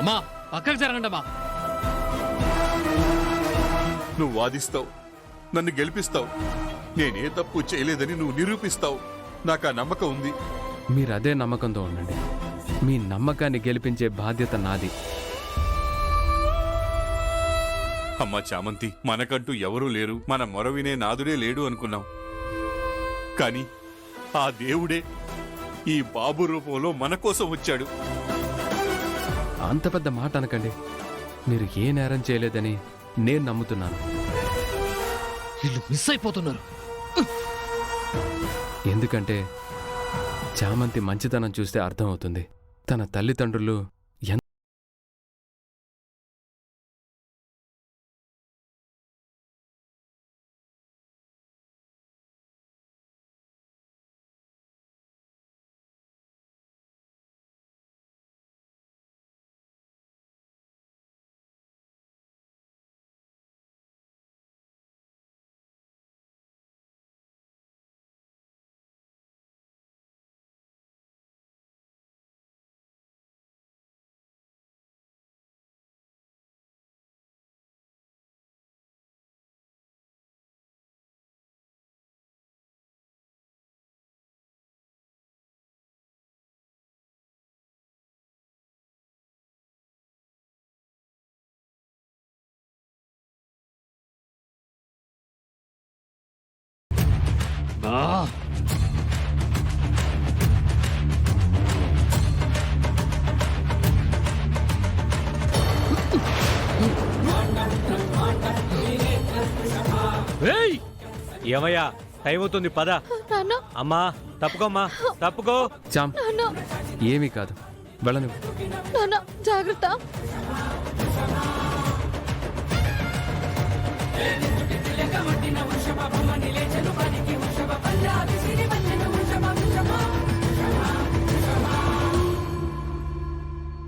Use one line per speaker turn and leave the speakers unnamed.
అమ్మా పక్కకు జరగండి అమ్మా.
నువ్వు వాదిస్తావు, నన్ను గెలిపిస్తావు, నేనే తప్పు చేయలేదని నువ్వు నిరూపిస్తావు. నాకు ఆ నమ్మకం ఉంది.
మీరు అదే నమ్మకంతో ఉండండి. మీ నమ్మకాన్ని గెలిపించే బాధ్యత నాది.
అమ్మా చామంతి, మనకంటూ ఎవరూ లేరు, మన మొర వినే నాదుడే లేడు అనుకున్నాం. కాని ఆ దేవుడే ఈ బాబు రూపంలో మన కోసం వచ్చాడు.
అంత పెద్ద మాట అనకండి. మీరు ఏ నేరం చేయలేదని నేను నమ్ముతున్నాను.
వీళ్ళు మిస్ అయిపోతున్నారు.
ఎందుకంటే చామంతి మంచితనం చూస్తే అర్థమవుతుంది. తన తల్లిదండ్రులు
ఏమయ్యా, టైం అవుతుంది, పద. అమ్మా తప్పుకోమ్మా, తప్పుకో.
చాం ఏమీ కాదు, వెళ్ళను.
జాగ్రత్త.